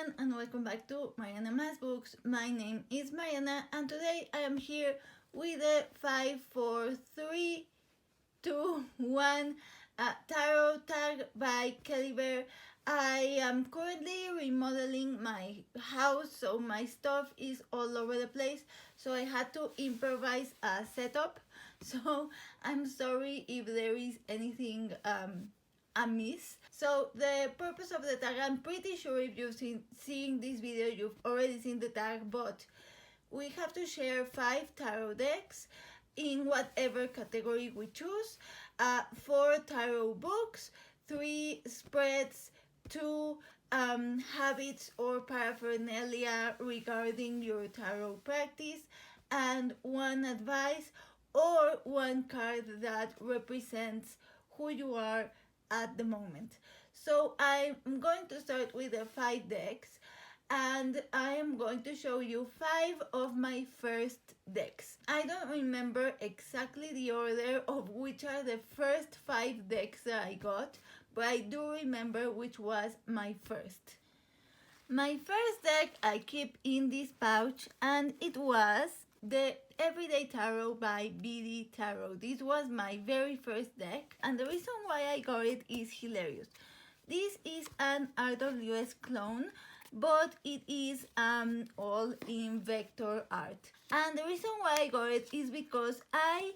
everyone, and welcome back to Mariana Mas Books. My name is Mariana, and today I am here with a 5, 4, 3, 2, 1 tarot tag by KellyBear. I am currently remodeling my house, so my stuff is all over the place, so I had to improvise a setup. So I'm sorry if there is anything amiss. So the purpose of the tag, I'm pretty sure if you've seen this video, you've already seen the tag, but we have to share 5 tarot decks in whatever category we choose. 4 tarot books, 3 spreads, 2 habits or paraphernalia regarding your tarot practice, and 1 advice or 1 card that represents who you are at the moment. So I'm going to start with the 5 decks, and I am going to show you 5 of my first decks. I don't remember exactly the order of which are the first 5 decks that I got, but I do remember which was my first. My first deck I keep in this pouch, and it was the Everyday Tarot by BD Tarot. This was my very first deck, and the reason why I got it is hilarious. This is an RWS clone, but it is all in vector art. And the reason why I got it is because I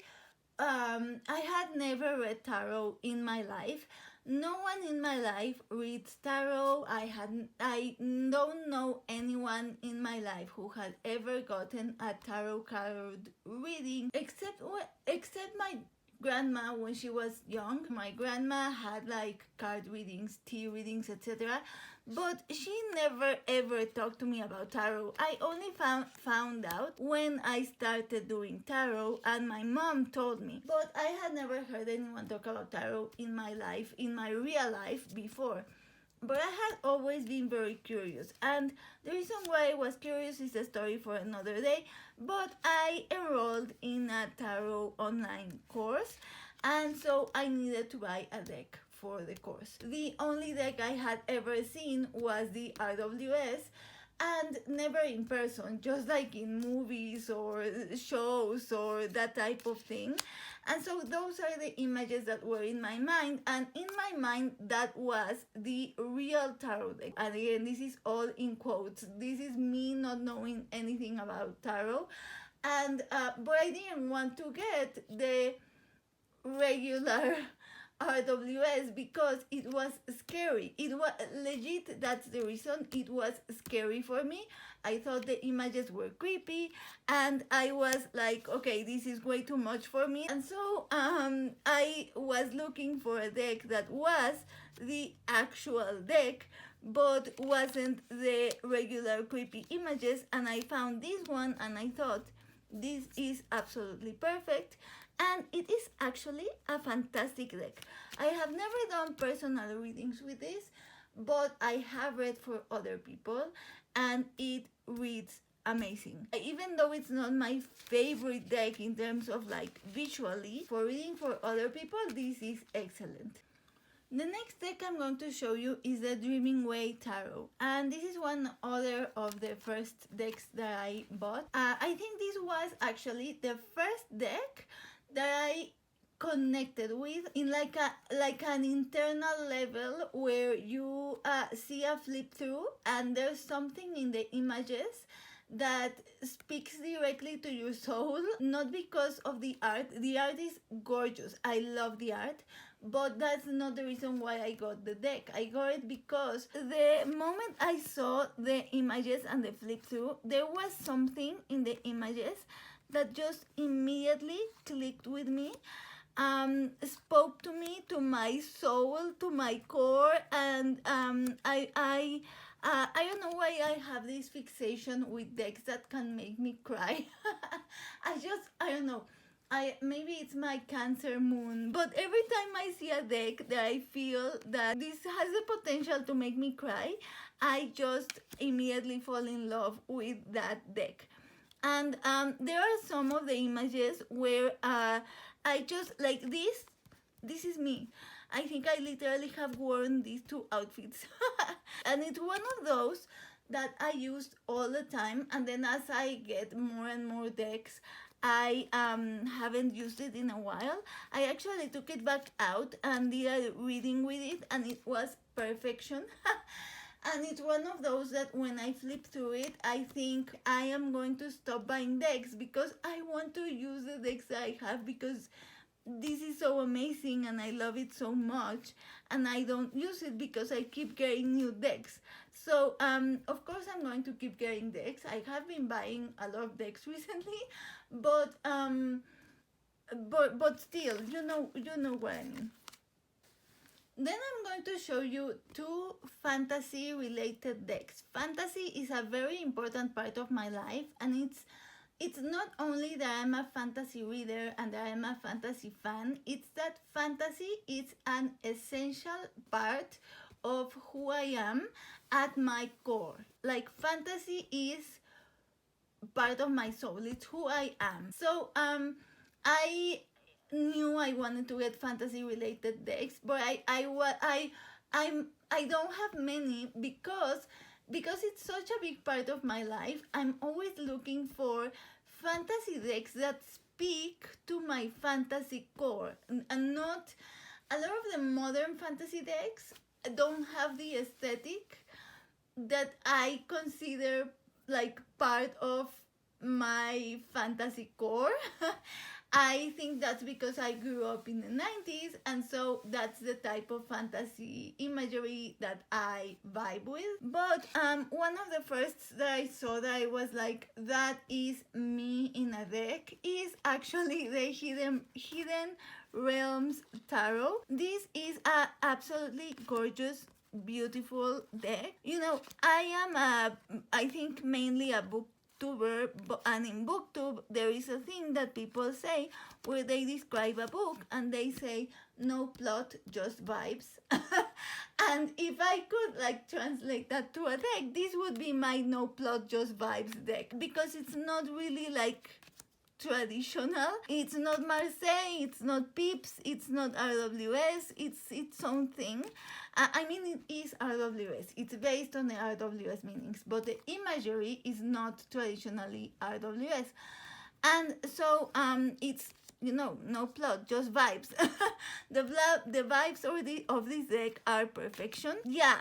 had never read tarot in my life. No one in my life reads tarot. I don't know anyone in my life who had ever gotten a tarot card reading, except my grandma when she was young. My grandma had like card readings, tea readings, etc. But she never ever talked to me about tarot. I only found out when I started doing tarot, and my mom told me. But I had never heard anyone talk about tarot in my life, in my real life before. But I had always been very curious, and the reason why I was curious is a story for another day. But I enrolled in a tarot online course, and so I needed to buy a deck for the course. The only deck I had ever seen was the RWS, and never in person, just like in movies or shows or that type of thing. And so those are the images that were in my mind, and in my mind that was the real tarot deck. And again, this is all in quotes. This is me not knowing anything about tarot, and but I didn't want to get the regular RWS because it was scary. It was legit, that's the reason. It was scary for me. I thought the images were creepy, and I was like, okay, this is way too much for me. And so I was looking for a deck that was the actual deck but wasn't the regular creepy images, and I found this one, and I thought this is absolutely perfect. And it is actually a fantastic deck. I have never done personal readings with this, but I have read for other people, and it reads amazing. Even though it's not my favorite deck in terms of like visually, for reading for other people, this is excellent. The next deck I'm going to show you is the Dreaming Way Tarot, and this is one other of the first decks that I bought. I think this was actually the first deck that I connected with in like an internal level, where you see a flip through and there's something in the images that speaks directly to your soul. Not because of the art. The art is gorgeous. I love the art, but that's not the reason why I got the deck. I got it because the moment I saw the images and the flip through, there was something in the images that just immediately clicked with me, spoke to me, to my soul, to my core, and I don't know why I have this fixation with decks that can make me cry. I don't know. Maybe it's my Cancer moon, but every time I see a deck that I feel that this has the potential to make me cry, I just immediately fall in love with that deck. And there are some of the images where I just like this. This is me. I think I literally have worn these 2 outfits. And it's one of those that I used all the time, and then as I get more and more decks, I haven't used it in a while. I actually took it back out and did a reading with it, and it was perfection. And it's one of those that when I flip through it, I think I am going to stop buying decks because I want to use the decks I have, because this is so amazing and I love it so much, and I don't use it because I keep getting new decks. So of course I'm going to keep getting decks. I have been buying a lot of decks recently, but still, you know what I mean. Then I'm going to show you two fantasy related decks. Fantasy is a very important part of my life, and it's not only that I'm a fantasy reader and that I'm a fantasy fan, it's that fantasy is an essential part of who I am at my core. Like, fantasy is part of my soul, it's who I am. So I knew I wanted to get fantasy related decks, but I don't have many because it's such a big part of my life. I'm always looking for fantasy decks that speak to my fantasy core, and not a lot of the modern fantasy decks don't have the aesthetic that I consider like part of my fantasy core. I think that's because I grew up in the 90s, and so that's the type of fantasy imagery that I vibe with. But one of the first that I saw that I was like, that is me in a deck, is actually the Hidden Realms Tarot. This is a absolutely gorgeous, beautiful deck. You know, I think mainly a booktuber, and in booktube there is a thing that people say where they describe a book and they say no plot, just vibes. And if I could like translate that to a deck, this would be my no plot, just vibes deck, because it's not really like traditional. It's not Marseille, it's not Pips, it's not RWS, it's its own thing. I mean, it is RWS, it's based on the RWS meanings, but the imagery is not traditionally RWS. And so it's, you know, no plot, just vibes. The vibes of this deck are perfection. Yeah,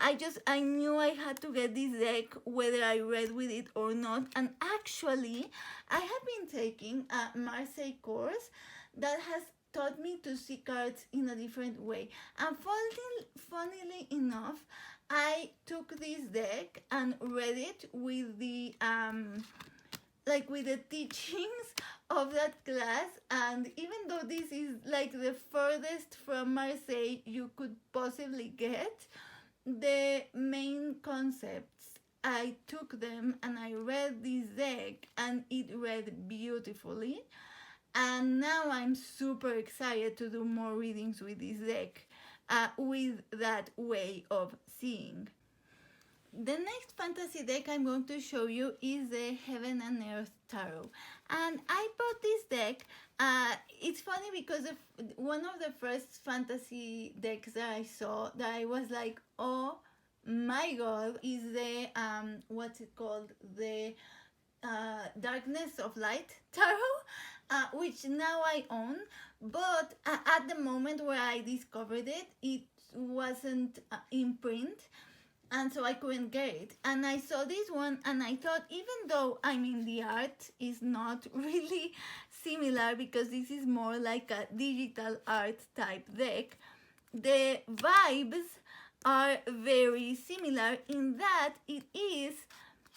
I knew I had to get this deck whether I read with it or not. And actually, I have been taking a Marseille course that has taught me to see cards in a different way. And funnily enough, I took this deck and read it with the with the teachings of that class, and even though this is like the furthest from Marseille you could possibly get, the main concepts, I took them and I read this deck and it read beautifully, and now I'm super excited to do more readings with this deck with that way of seeing. The next fantasy deck I'm going to show you is the Heaven and Earth Tarot. And I bought this deck. It's funny because one of the first fantasy decks that I saw that I was like, oh my god, is the, what's it called? The Darkness of Light Tarot, which now I own. But at the moment where I discovered it, it wasn't in print, and so I couldn't get it. And I saw this one and I thought, even though, I mean, the art is not really similar because this is more like a digital art type deck, the vibes are very similar in that it is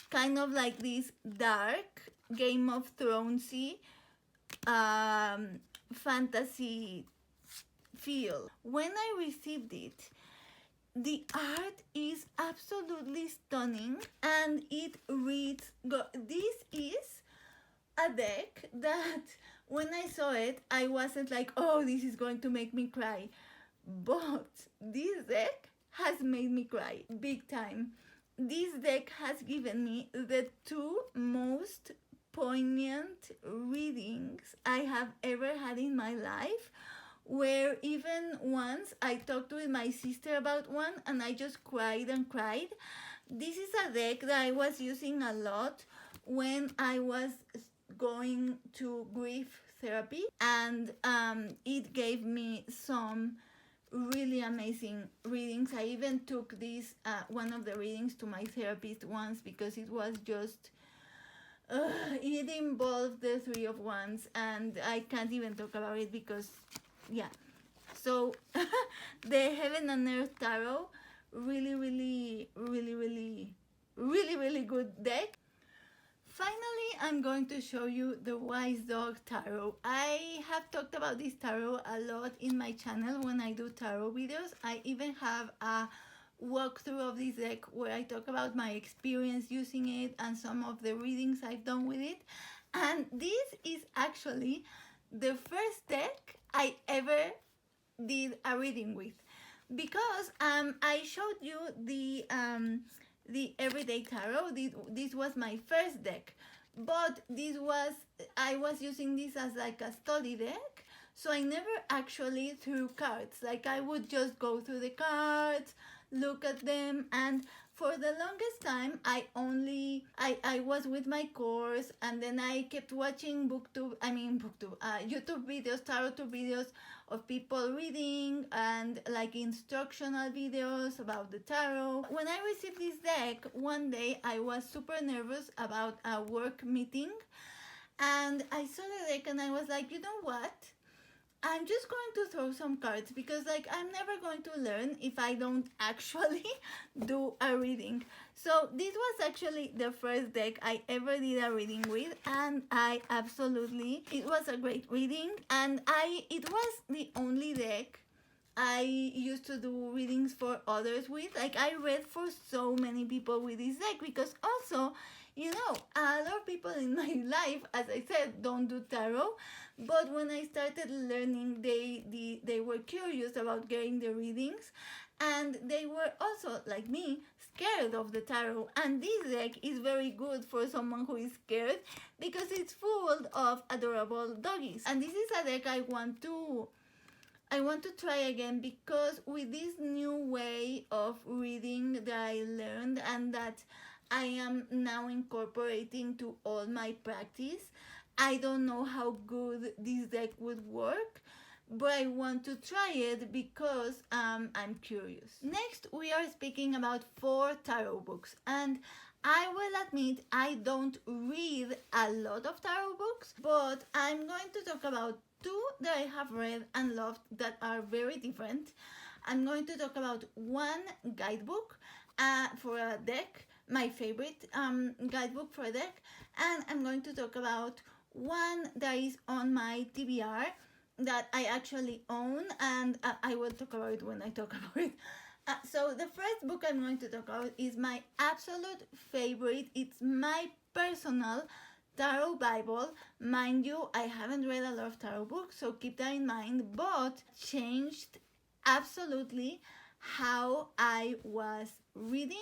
kind of like this dark Game of Thronesy fantasy feel. When I received it, the art is absolutely stunning and it reads this is a deck that when I saw it, I wasn't like, oh, this is going to make me cry. But this deck has made me cry big time. This deck has given me the two most poignant readings I have ever had in my life, where even once I talked with my sister about one and I just cried and cried. This is a deck that I was using a lot when I was going to grief therapy, and it gave me some really amazing readings. I even took this one of the readings to my therapist once because it was just it involved the Three of Wands, and I can't even talk about it because yeah. So the Heaven and Earth Tarot, really good deck. Finally, I'm going to show you the Wise Dog Tarot. I have talked about this tarot a lot in my channel when I do tarot videos. I even have a walkthrough of this deck where I talk about my experience using it and some of the readings I've done with it. And this is actually the first deck I ever did a reading with, because I showed you the Everyday Tarot. This was my first deck, but I was using this as like a study deck, so I never actually threw cards. Like, I would just go through the cards, look at them, and for the longest time I was with my course, and then I kept watching YouTube videos, tarot videos of people reading, and like instructional videos about the tarot. When I received this deck, one day I was super nervous about a work meeting, and I saw the deck and I was like, you know what? I'm just going to throw some cards, because like I'm never going to learn if I don't actually do a reading. So this was actually the first deck I ever did a reading with, and it was a great reading, and it was the only deck I used to do readings for others with. Like, I read for so many people with this deck, because also, you know, a lot of people in my life, as I said, don't do tarot, but when I started learning, they were curious about getting the readings, and they were also, like me, scared of the tarot. And this deck is very good for someone who is scared, because it's full of adorable doggies. And this is a deck I want to try again, because with this new way of reading that I learned and that I am now incorporating to all my practice, I don't know how good this deck would work, but I want to try it because I'm curious. Next, we are speaking about 4 tarot books, and I will admit I don't read a lot of tarot books, but I'm going to talk about 2 that I have read and loved that are very different. I'm going to talk about one guidebook for a deck, my favorite guidebook for a deck, and I'm going to talk about one that is on my TBR that I actually own, and I will talk about it when I talk about it. So the first book I'm going to talk about is my absolute favorite. It's my personal tarot Bible. Mind you, I haven't read a lot of tarot books, so keep that in mind, but changed absolutely how I was reading,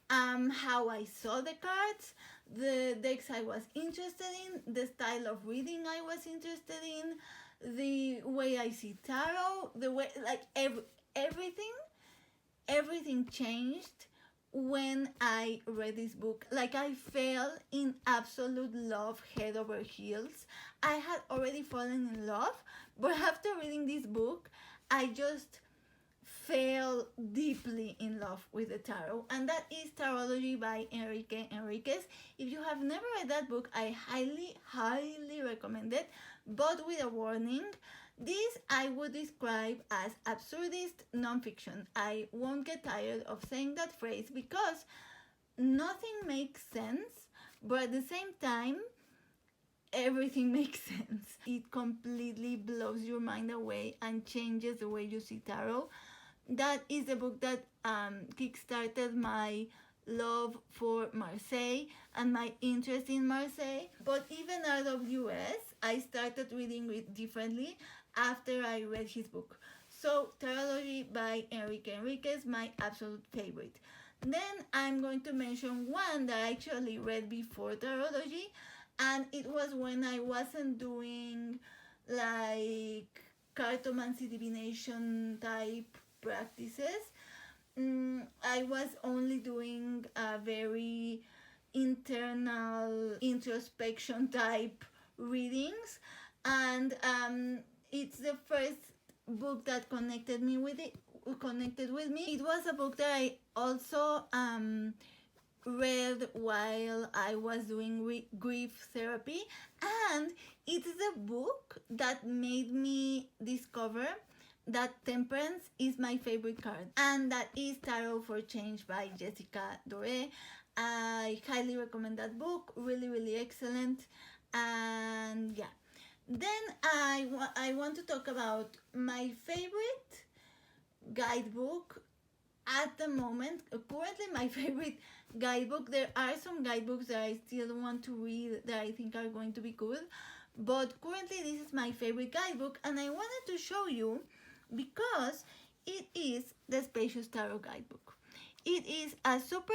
how I saw the cards, the decks I was interested in, the style of reading I was interested in, the way I see tarot, the way, like, everything changed when I read this book. Like, I fell in absolute love, head over heels. I had already fallen in love, but after reading this book, I just fell deeply in love with the tarot, and that is Tarology by Enriquez. If you have never read that book, I highly recommend it, but with a warning. This I would describe as absurdist nonfiction. I won't get tired of saying that phrase, because nothing makes sense, but at the same time, everything makes sense. It completely blows your mind away and changes the way you see tarot. That is the book that kickstarted my love for Marseille and my interest in Marseille. But even out of US, I started reading it differently after I read his book. So Tarology by Enriquez, my absolute favorite. Then I'm going to mention one that I actually read before Tarology, and it was when I wasn't doing like cartomancy divination type practices. I was only doing a very internal introspection type readings, and it's the first book that connected me with it. Connected with me. It was a book that I also read while I was doing grief therapy, and it's the book that made me discover that temperance is my favorite card, and that is Tarot for Change by Jessica Dore. I highly recommend that book, really excellent. And yeah, then I want to talk about my favorite guidebook at the moment. Currently my favorite guidebook. There are some guidebooks that I still want to read that I think are going to be good, but currently this is my favorite guidebook, and I wanted to show you because it is the Spacious Tarot Guidebook. It is a super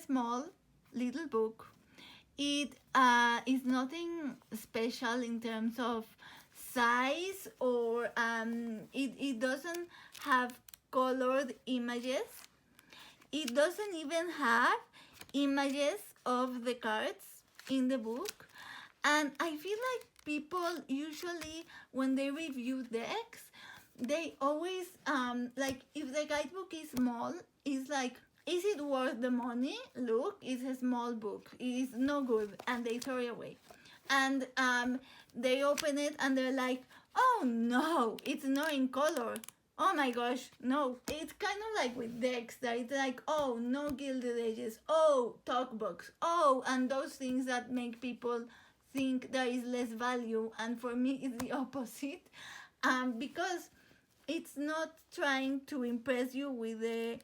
small little book. It is nothing special in terms of size, or it doesn't have colored images. It doesn't even have images of the cards in the book. And I feel like people usually, when they review decks, they always like, if the guidebook is small, it's like, is it worth the money? Look, it's a small book, it's no good, and they throw it away. And they open it and they're like, oh no, it's not in color. Oh my gosh, no. It's kind of like with decks, that it's like, oh, no gilded edges, oh, talk box, oh, and those things that make people think there is less value. And for me, it's the opposite, because it's not trying to impress you with the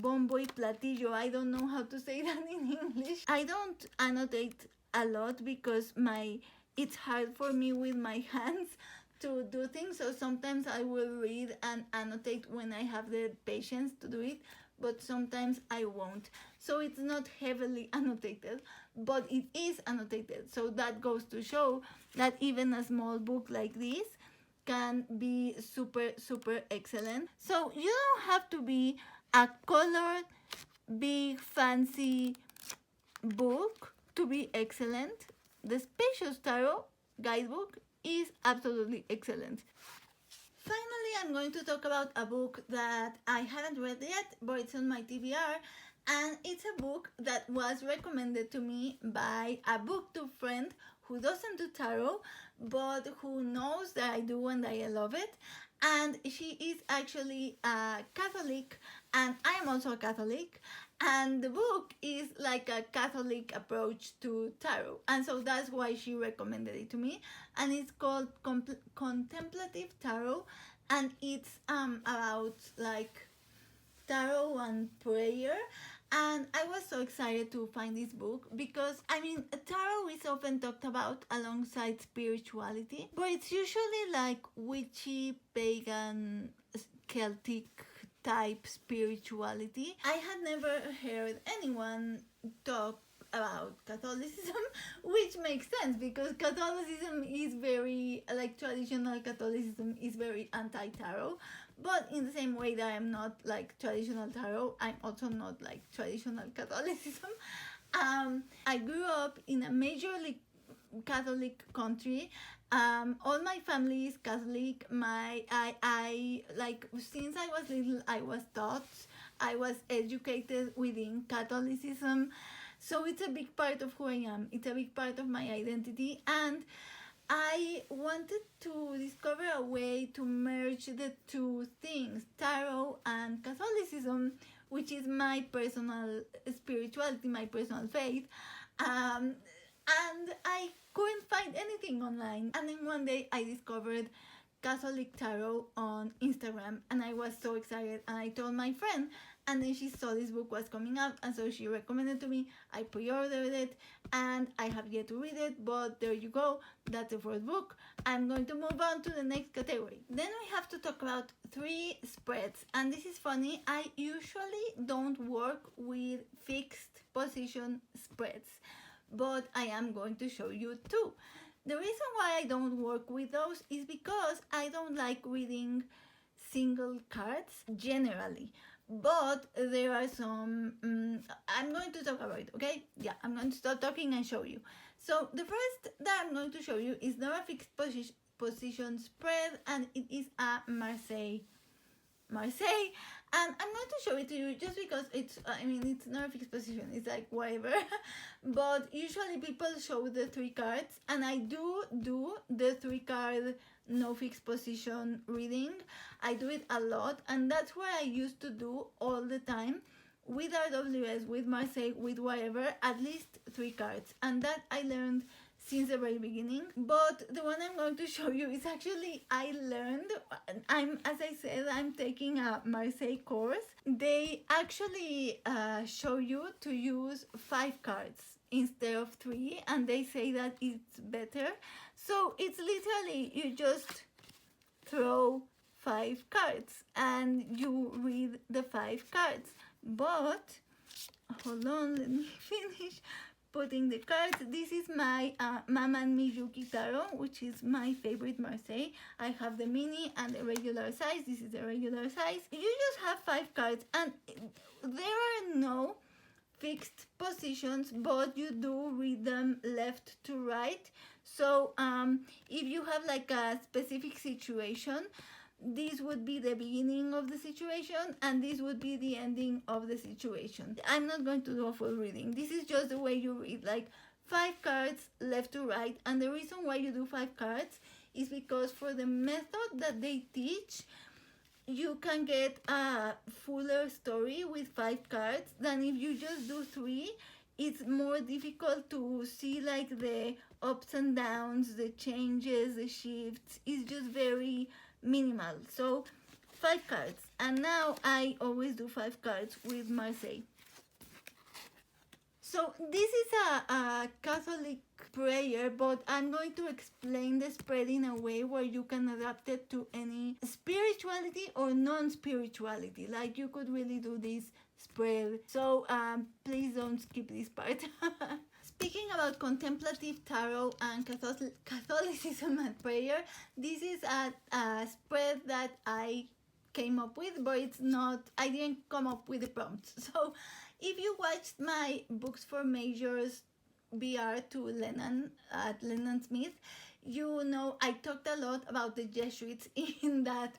bombo y platillo. I don't know how to say that in English. I don't annotate a lot because it's hard for me with my hands to do things, so sometimes I will read and annotate when I have the patience to do it, but sometimes I won't. So it's not heavily annotated, but it is annotated. So that goes to show that even a small book like this can be super excellent. So you don't have to be a colored, big, fancy book to be excellent. The Spacious Tarot Guidebook is absolutely excellent. Finally, I'm going to talk about a book that I haven't read yet, but it's on my TBR, and it's a book that was recommended to me by a booktube friend who doesn't do tarot, but who knows that I do and I love it. And she is actually a Catholic, and I am also a Catholic, and the book is like a Catholic approach to tarot, and so that's why she recommended it to me. And it's called Contemplative Tarot, and it's about like tarot and prayer. And I was so excited to find this book because, I mean, tarot is often talked about alongside spirituality, but it's usually like witchy, pagan, Celtic type spirituality. I had never heard anyone talk about Catholicism, which makes sense because Catholicism is very, like, traditional Catholicism is very anti-tarot. But in the same way that I'm not like traditional tarot, I'm also not like traditional Catholicism. I grew up in a majorly Catholic country. All my family is Catholic. I like, since I was little, I was taught, I was educated within Catholicism. So it's a big part of who I am. It's a big part of my identity, and I wanted to discover a way to merge the two things, tarot and Catholicism, which is my personal spirituality, my personal faith. And I couldn't find anything online. And then one day I discovered Catholic Tarot on Instagram, and I was so excited, and I told my friend, and then she saw this book was coming out, and so she recommended to me. I pre-ordered it, and I have yet to read it, but there you go, that's the first book. I'm going to move on to the next category. Then we have to talk about 3 spreads, and this is funny, I usually don't work with fixed position spreads, but I am going to show you 2. The reason why I don't work with those is because I don't like reading single cards generally, but there are some I'm going to talk about it, okay? Yeah, I'm going to stop talking and show you. So the first that I'm going to show you is not a fixed position spread, and it is a Marseille, and I'm going to show it to you just because it's it's not a fixed position, it's like whatever. But usually people show the 3 cards, and I do the 3 card no fixed position reading. I do it a lot, and that's what I used to do all the time with RWS, with Marseille, with whatever, at least 3 cards, and that I learned since the very beginning. But the one I'm going to show you is actually I learned, as I said, I'm taking a Marseille course. They actually show you to use 5 cards instead of 3, and they say that it's better. So it's literally you just throw 5 cards and you read the 5 cards. But hold on, let me finish putting the cards. This is my Mamanmiyuki Tarot, which is my favorite Marseille. I have the mini and the regular size. This is the regular size. You just have 5 cards, and there are no fixed positions, but you do read them left to right. So if you have like a specific situation, this would be the beginning of the situation, and this would be the ending of the situation. I'm not going to do a full reading. This is just the way you read, like 5 cards left to right. And the reason why you do 5 cards is because for the method that they teach, you can get a fuller story with 5 cards than if you just do 3. It's more difficult to see like the ups and downs, the changes, the shifts. It's just very minimal. So 5 cards, and now I always do 5 cards with Marseille. So this is a Catholic prayer, but I'm going to explain the spread in a way where you can adapt it to any spirituality or non-spirituality. Like you could really do this spread. So please don't skip this part. Speaking about contemplative tarot and Catholicism and prayer, this is a spread that I came up with, but it's not, I didn't come up with the prompts. So if you watched my Books for Majors BR to Lennon at Lennon Smith, you know I talked a lot about the Jesuits in that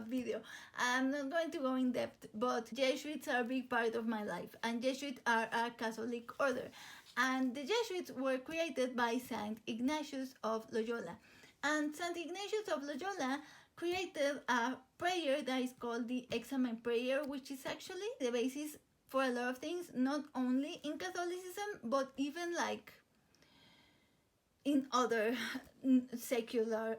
video. I'm not going to go in depth, but Jesuits are a big part of my life, and Jesuits are a Catholic order. And the Jesuits were created by Saint Ignatius of Loyola. And Saint Ignatius of Loyola created a prayer that is called the Examen Prayer, which is actually the basis for a lot of things, not only in Catholicism, but even like in other secular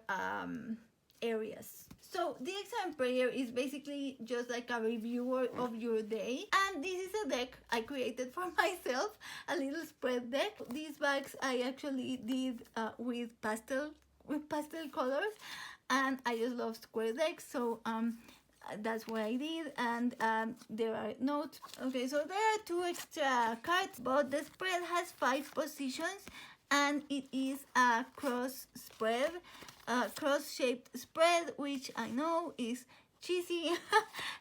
areas. So the Examen Prayer is basically just like a reviewer of your day, and this is a deck I created for myself, a little spread deck. These bags I actually did with pastel colors, and I just love square decks, so that's what I did. And there are notes. Okay, so there are 2 extra cards, but the spread has 5 positions, and it is a cross spread, cross-shaped spread, which I know is cheesy,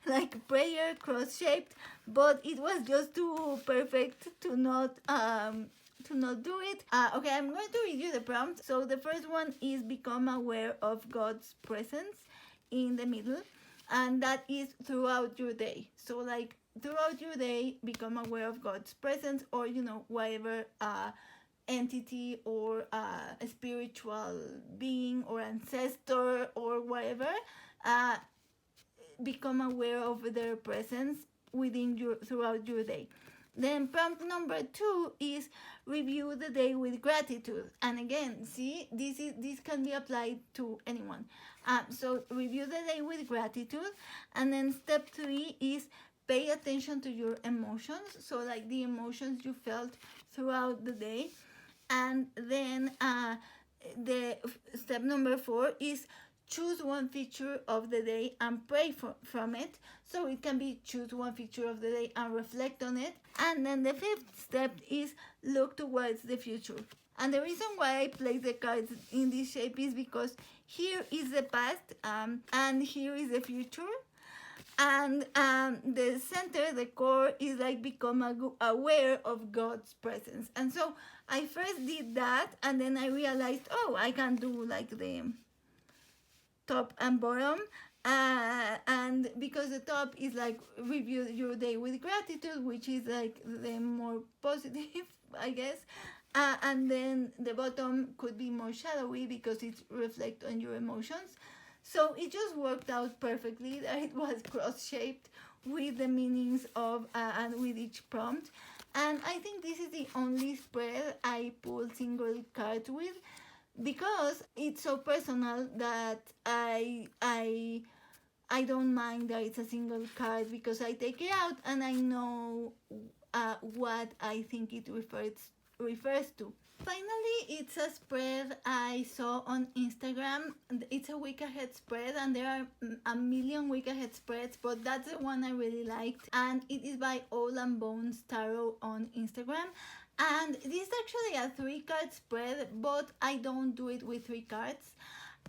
like prayer cross-shaped, but it was just too perfect to not do it. Okay, I'm going to read you the prompt. So the first one is become aware of God's presence in the middle, and that is throughout your day. So like throughout your day, become aware of God's presence, or whatever entity or a spiritual being or ancestor or whatever, become aware of their presence throughout your day. Then prompt number 2 is review the day with gratitude. And again, see, this can be applied to anyone. So review the day with gratitude. And then step 3 is pay attention to your emotions. So like the emotions you felt throughout the day. And then the step number 4 is choose one feature of the day and pray from it. So it can be choose one feature of the day and reflect on it. And then the 5th step is look towards the future. And the reason why I place the cards in this shape is because here is the past and here is the future. And the center, the core, is like become aware of God's presence. And so I first did that, and then I realized, oh, I can do like the top and bottom. And because the top is like review your day with gratitude, which is like the more positive, I guess. And then the bottom could be more shadowy because it reflects on your emotions. So it just worked out perfectly that it was cross-shaped with the meanings of and with each prompt. And I think this is the only spread I pull single cards with, because it's so personal that I don't mind that it's a single card, because I take it out and I know what I think it refers to. Finally, it's a spread I saw on Instagram. It's a week ahead spread, and there are a million week ahead spreads, but that's the one I really liked, and it is by All and Bones Tarot on Instagram. And this is actually a 3-card spread, but I don't do it with 3 cards.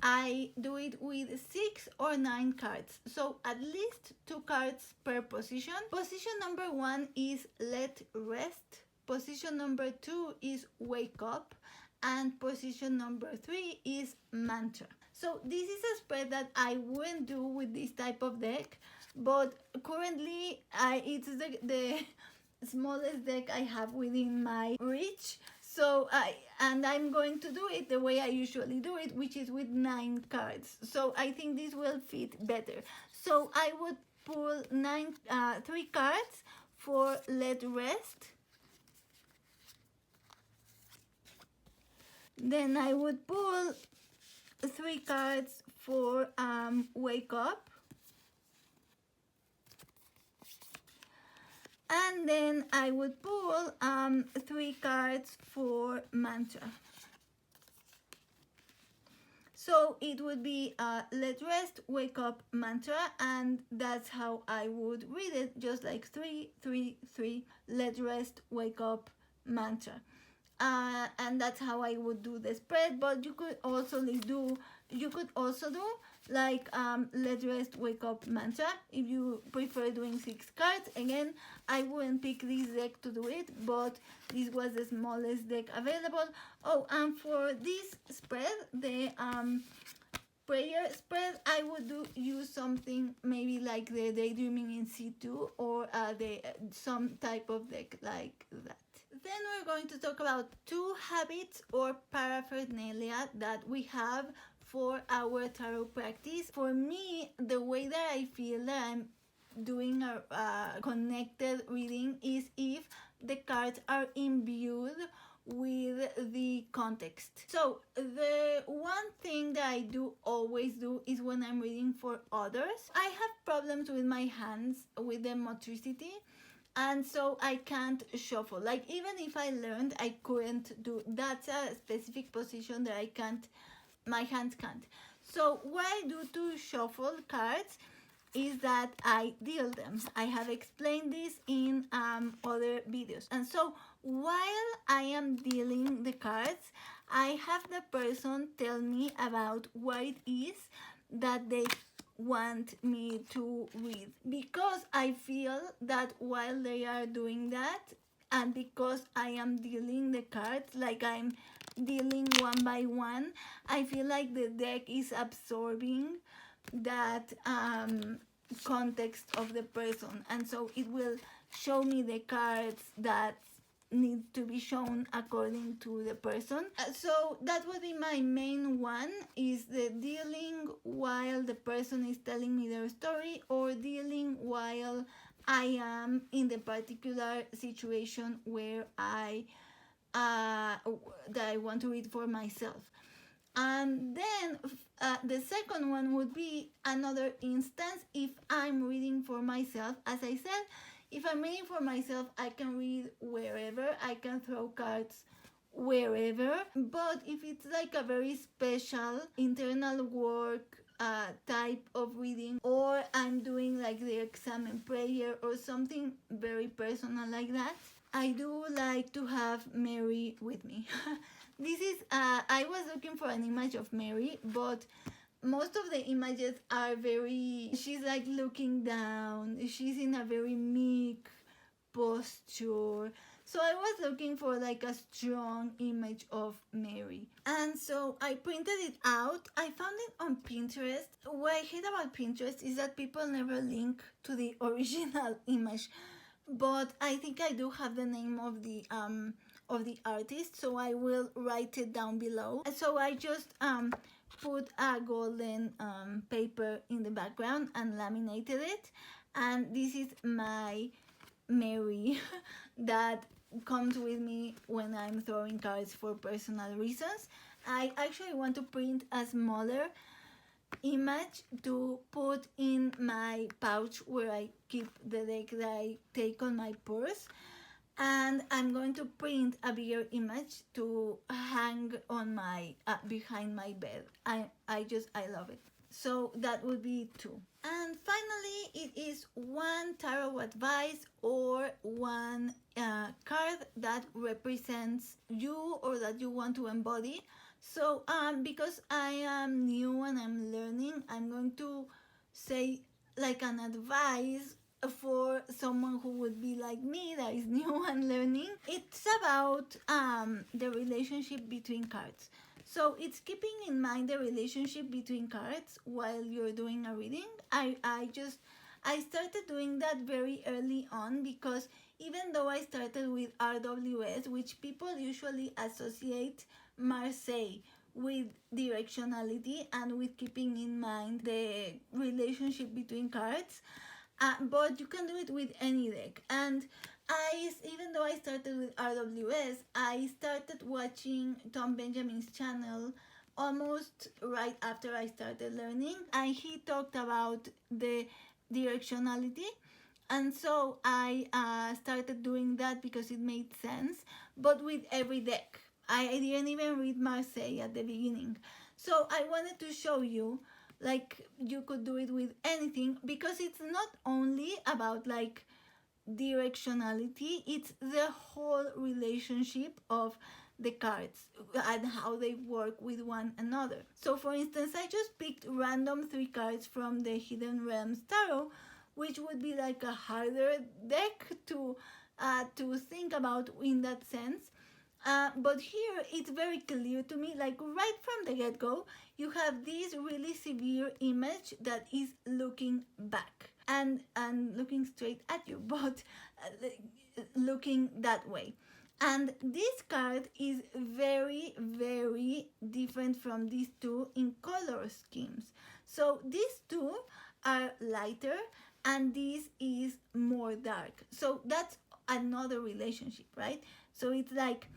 I do it with 6 or 9 cards, so at least 2 cards per position. Position number 1 is Let Rest. Position number 2 is Wake Up, and position number 3 is Mantra. So this is a spread that I wouldn't do with this type of deck, but currently it's the smallest deck I have within my reach. So I'm going to do it the way I usually do it, which is with 9 cards. So I think this will fit better. So I would pull 3 cards for Let Rest. Then I would pull 3 cards for Wake Up. And then I would pull 3 cards for Mantra. So it would be Let Rest, Wake Up, Mantra, and that's how I would read it, just like 3, 3, 3, Let Rest, Wake Up, Mantra. And that's how I would do the spread. But you could also do like Let Rest, Wake Up, Mantra if you prefer doing 6 cards. Again, I wouldn't pick this deck to do it, but this was the smallest deck available. Oh, and for this spread, the prayer spread, I would use something maybe like the Daydreaming In Situ, or some type of deck like that. Then we're going to talk about 2 habits or paraphernalia that we have for our tarot practice. For me, the way that I feel that I'm doing a connected reading is if the cards are imbued with the context. So the one thing that I always do is when I'm reading for others, I have problems with my hands, with the motricity, and so I can't shuffle. Like, even if I learned, I couldn't do. That's a specific position that I can't, my hands can't. So what I do to shuffle cards is that I deal them. I have explained this in other videos. And so while I am dealing the cards, I have the person tell me about what it is that they want me to read, because I feel that while they are doing that, and because I am dealing the cards, like I'm dealing one by one, I feel like the deck is absorbing that context of the person, and so it will show me the cards that need to be shown according to the person. So that would be my main one, is the dealing while the person is telling me their story, or dealing while I am in the particular situation where that I want to read for myself. And then the second one would be another instance if I'm reading for myself. As I said, if I'm reading for myself, I can read wherever, I can throw cards wherever. But if it's like a very special internal work type of reading, or I'm doing like the exam and prayer or something very personal like that, I do like to have Mary with me. This is, I was looking for an image of Mary, but most of the images are very, she's like looking down, she's in a very meek posture. So I was looking for like a strong image of Mary. And so I printed it out. I found it on Pinterest. What I hate about Pinterest is that people never link to the original image. But I think I do have the name of the artist, so I will write it down below. So I just put a golden paper in the background and laminated it. And this is my Mary that comes with me when I'm throwing cards for personal reasons. I actually want to print a smaller image to put in my pouch where I keep the deck that I take on my purse, and I'm going to print a bigger image to hang on my behind my bed. I love it. So that would be 2. And finally, it is one tarot advice or one card that represents you or that you want to embody. So because I am new and I'm learning, I'm going to say like an advice for someone who would be like me, that is new and learning. It's about the relationship between cards. So it's keeping in mind the relationship between cards while you're doing a reading. I started doing that very early on, because even though I started with RWS, which people usually associate Marseille with directionality and with keeping in mind the relationship between cards, but you can do it with any deck. And even though I started with RWS, I started watching Tom Benjamin's channel almost right after I started learning, and he talked about the directionality, and so I started doing that because it made sense, but with every deck. I didn't even read Marseille at the beginning. So I wanted to show you, like, you could do it with anything, because it's not only about like directionality, it's the whole relationship of the cards and how they work with one another. So for instance, I just picked random 3 cards from the Hidden Realms Tarot, which would be like a harder deck to think about in that sense. But here it's very clear to me, like right from the get-go, you have this really severe image that is looking back and looking straight at you, but looking that way. And this card is very, very different from these 2 in color schemes. So these 2 are lighter and this is more dark. So that's another relationship, right? So it's like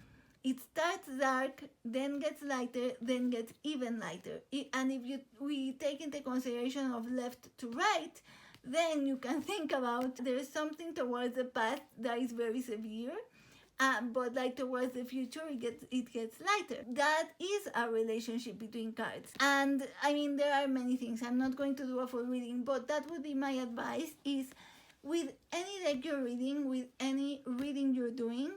it starts dark, then gets lighter, then gets even lighter. And if we take into consideration of left to right, then you can think about there's something towards the past that is very severe, but like towards the future it gets lighter. That is a relationship between cards. And I mean, there are many things. I'm not going to do a full reading, but that would be my advice, is with any deck you're reading, with any reading you're doing,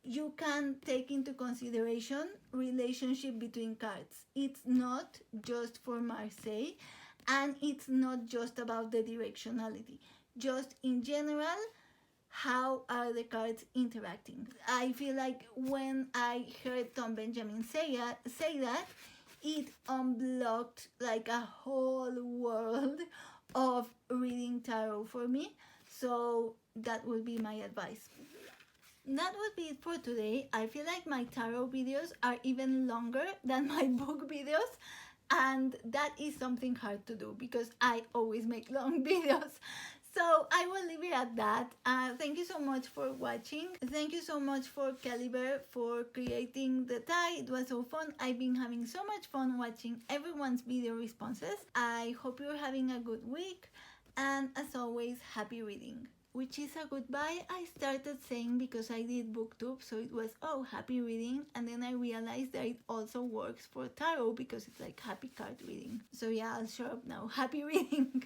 you can take into consideration relationship between cards. It's not just for Marseille, and it's not just about the directionality. Just in general, how are the cards interacting? I feel like when I heard Tom Benjamin say that, it unblocked like a whole world of reading tarot for me. So that would be my advice. That would be it for today. I feel like my tarot videos are even longer than my book videos, and that is something hard to do because I always make long videos. So I will leave it at that. Thank you so much for watching. Thank you so much for KellyBear for creating the tie. It was so fun. I've been having so much fun watching everyone's video responses. I hope you're having a good week, and as always, happy reading. Which is a goodbye I started saying because I did booktube, so it was, oh, happy reading, and then I realized that it also works for tarot because it's like happy card reading. So yeah, I'll shut up now. Happy reading.